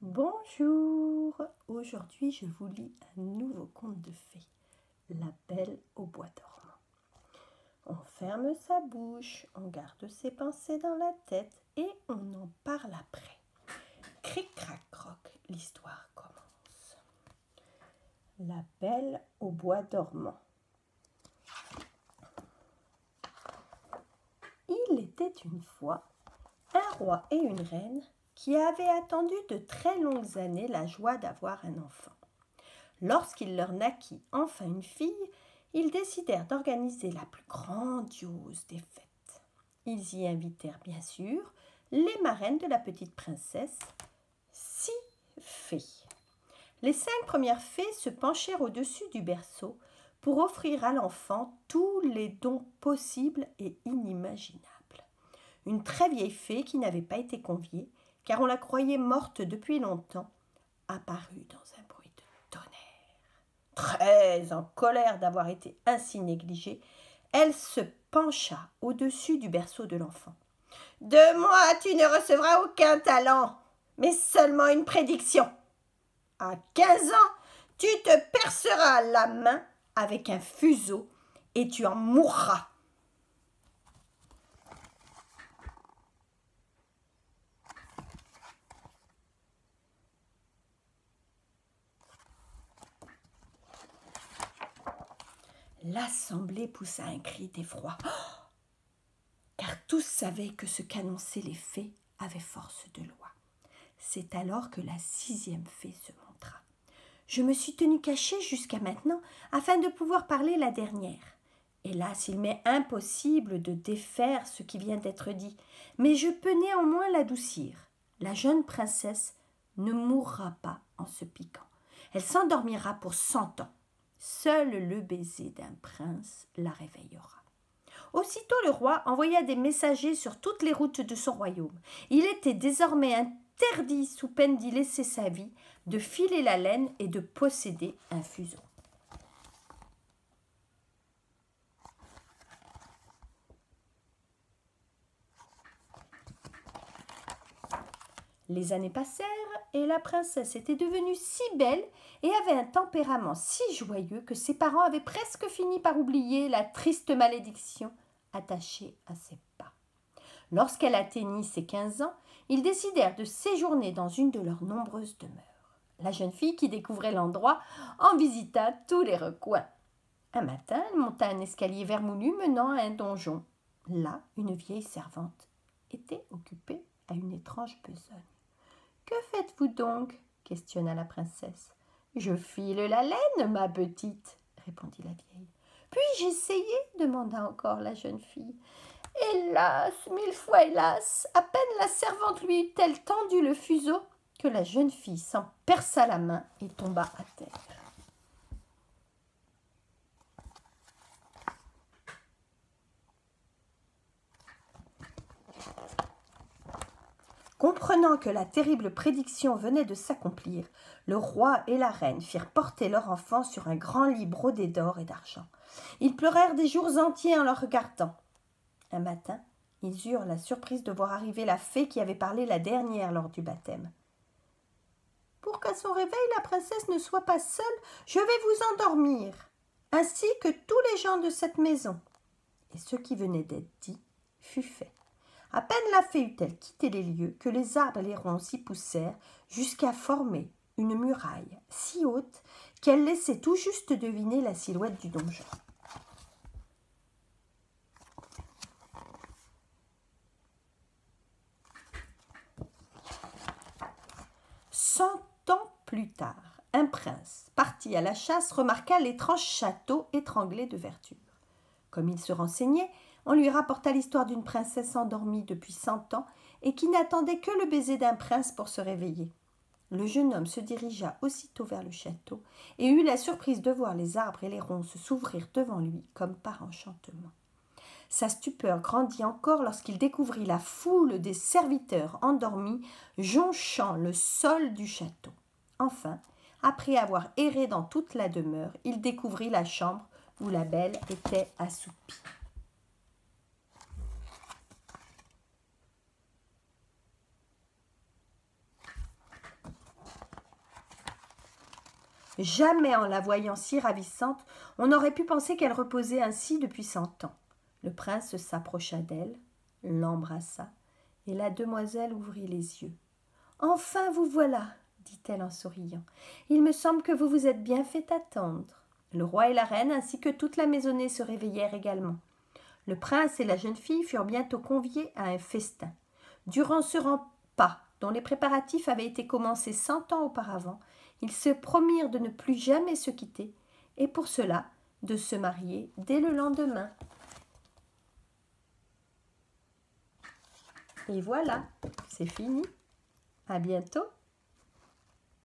Bonjour, aujourd'hui je vous lis un nouveau conte de fées, La Belle au bois dormant. On ferme sa bouche, on garde ses pensées dans la tête et on en parle après. Cric crac croc, l'histoire commence. La Belle au bois dormant. Il était une fois un roi et une reine qui avaient attendu de très longues années la joie d'avoir un enfant. Lorsqu'il leur naquit enfin une fille, ils décidèrent d'organiser la plus grandiose des fêtes. Ils y invitèrent bien sûr les marraines de la petite princesse, 6 fées. Les 5 premières fées se penchèrent au-dessus du berceau pour offrir à l'enfant tous les dons possibles et inimaginables. Une très vieille fée qui n'avait pas été conviée, car on la croyait morte depuis longtemps, apparut dans un bruit de tonnerre. Très en colère d'avoir été ainsi négligée, elle se pencha au-dessus du berceau de l'enfant. « De moi, tu ne recevras aucun talent, mais seulement une prédiction. À 15 ans, tu te perceras la main avec un fuseau et tu en mourras. » L'assemblée poussa un cri d'effroi, car tous savaient que ce qu'annonçaient les fées avait force de loi. C'est alors que la 6e fée se montra. « Je me suis tenue cachée jusqu'à maintenant afin de pouvoir parler la dernière. Hélas, il m'est impossible de défaire ce qui vient d'être dit, mais je peux néanmoins l'adoucir. La jeune princesse ne mourra pas en se piquant. Elle s'endormira pour 100 ans. Seul le baiser d'un prince la réveillera. » Aussitôt le roi envoya des messagers sur toutes les routes de son royaume. Il était désormais interdit, sous peine d'y laisser sa vie, de filer la laine et de posséder un fuseau. Les années passèrent et la princesse était devenue si belle et avait un tempérament si joyeux que ses parents avaient presque fini par oublier la triste malédiction attachée à ses pas. Lorsqu'elle atteignit ses 15 ans, ils décidèrent de séjourner dans une de leurs nombreuses demeures. La jeune fille qui découvrait l'endroit en visita tous les recoins. Un matin, elle monta un escalier vermoulu menant à un donjon. Là, une vieille servante était occupée à une étrange besogne. « Que faites-vous donc ?» questionna la princesse. « Je file la laine, ma petite, » répondit la vieille. « Puis-je essayer ?» demanda encore la jeune fille. Hélas, 1000 fois hélas, à peine la servante lui eut-elle tendu le fuseau que la jeune fille s'en perça la main et tomba à terre. Comprenant que la terrible prédiction venait de s'accomplir, le roi et la reine firent porter leur enfant sur un grand lit brodé d'or et d'argent. Ils pleurèrent des jours entiers en le regardant. Un matin, ils eurent la surprise de voir arriver la fée qui avait parlé la dernière lors du baptême. « Pour qu'à son réveil la princesse ne soit pas seule, je vais vous endormir, ainsi que tous les gens de cette maison. » Et ce qui venait d'être dit fut fait. À peine la fée eut-elle quitté les lieux que les arbres et les ronces s'y poussèrent jusqu'à former une muraille si haute qu'elle laissait tout juste deviner la silhouette du donjon. 100 ans plus tard, un prince, parti à la chasse, remarqua l'étrange château étranglé de verdure. Comme il se renseignait, on lui rapporta l'histoire d'une princesse endormie depuis 100 ans et qui n'attendait que le baiser d'un prince pour se réveiller. Le jeune homme se dirigea aussitôt vers le château et eut la surprise de voir les arbres et les ronces s'ouvrir devant lui comme par enchantement. Sa stupeur grandit encore lorsqu'il découvrit la foule des serviteurs endormis jonchant le sol du château. Enfin, après avoir erré dans toute la demeure, il découvrit la chambre où la belle était assoupie. Jamais en la voyant si ravissante, on n'aurait pu penser qu'elle reposait ainsi depuis 100 ans. Le prince s'approcha d'elle, l'embrassa, et la demoiselle ouvrit les yeux. « Enfin, vous voilà !» dit-elle en souriant. « Il me semble que vous vous êtes bien fait attendre. » Le roi et la reine ainsi que toute la maisonnée se réveillèrent également. Le prince et la jeune fille furent bientôt conviés à un festin. Durant ce repas, dont les préparatifs avaient été commencés 100 ans auparavant, ils se promirent de ne plus jamais se quitter, et pour cela de se marier dès le lendemain. Et voilà, c'est fini. À bientôt.